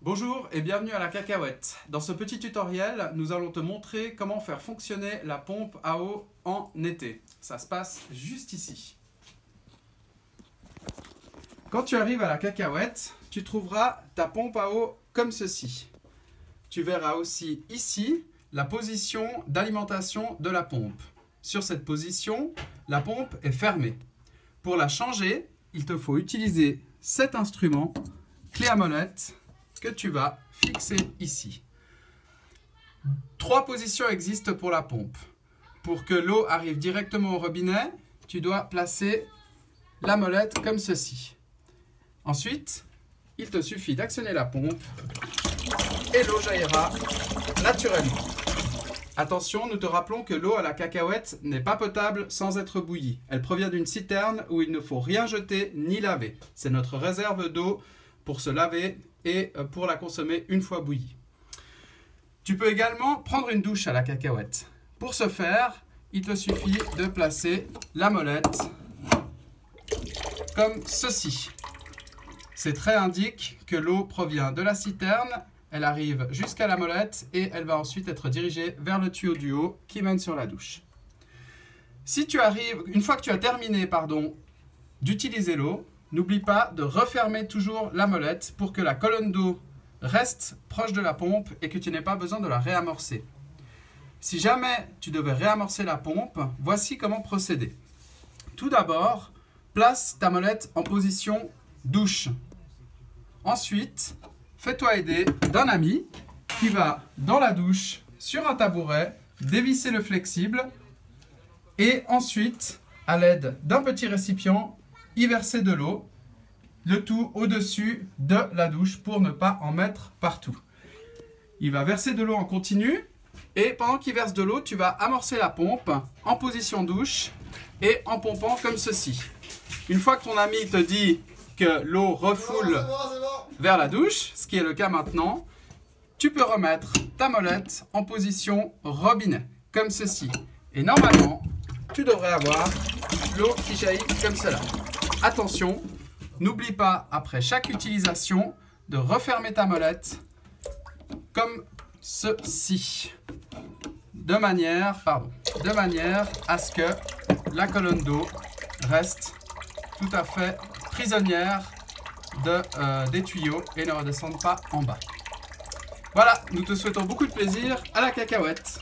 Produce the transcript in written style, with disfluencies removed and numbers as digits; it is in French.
Bonjour et bienvenue à la cacahuète. Dans ce petit tutoriel, nous allons te montrer comment faire fonctionner la pompe à eau en été. Ça se passe juste ici. Quand tu arrives à la cacahuète, tu trouveras ta pompe à eau comme ceci. Tu verras aussi ici la position d'alimentation de la pompe. Sur cette position, la pompe est fermée. Pour la changer, il te faut utiliser cet instrument, clé à molette, que tu vas fixer ici. 3 positions existent pour la pompe. Pour que l'eau arrive directement au robinet, tu dois placer la molette comme ceci. Ensuite, il te suffit d'actionner la pompe et l'eau jaillira naturellement. Attention, nous te rappelons que l'eau à la cacahuète n'est pas potable sans être bouillie. Elle provient d'une citerne où il ne faut rien jeter ni laver. C'est notre réserve d'eau pour se laver et pour la consommer une fois bouillie. Tu peux également prendre une douche à la cacahuète. Pour ce faire, il te suffit de placer la molette comme ceci. Ces traits indiquent que l'eau provient de la citerne, elle arrive jusqu'à la molette et elle va ensuite être dirigée vers le tuyau du haut qui mène sur la douche. Une fois que tu as terminé d'utiliser l'eau, n'oublie pas de refermer toujours la molette pour que la colonne d'eau reste proche de la pompe et que tu n'aies pas besoin de la réamorcer. Si jamais tu devais réamorcer la pompe, voici comment procéder. Tout d'abord, place ta molette en position douche. Ensuite, fais-toi aider d'un ami qui va dans la douche sur un tabouret, dévisser le flexible et ensuite, à l'aide d'un petit récipient, y verser de l'eau, le tout au-dessus de la douche pour ne pas en mettre partout. Il va verser de l'eau en continu et pendant qu'il verse de l'eau, tu vas amorcer la pompe en position douche et en pompant comme ceci. Une fois que ton ami te dit que l'eau refoule vers la douche, ce qui est le cas maintenant, tu peux remettre ta molette en position robinet, comme ceci. Et normalement, tu devrais avoir l'eau qui jaillit comme cela. Attention, n'oublie pas, après chaque utilisation, de refermer ta molette comme ceci, de manière à ce que la colonne d'eau reste tout à fait prisonnière des tuyaux et ne redescende pas en bas. Voilà, nous te souhaitons beaucoup de plaisir à la cacahuète.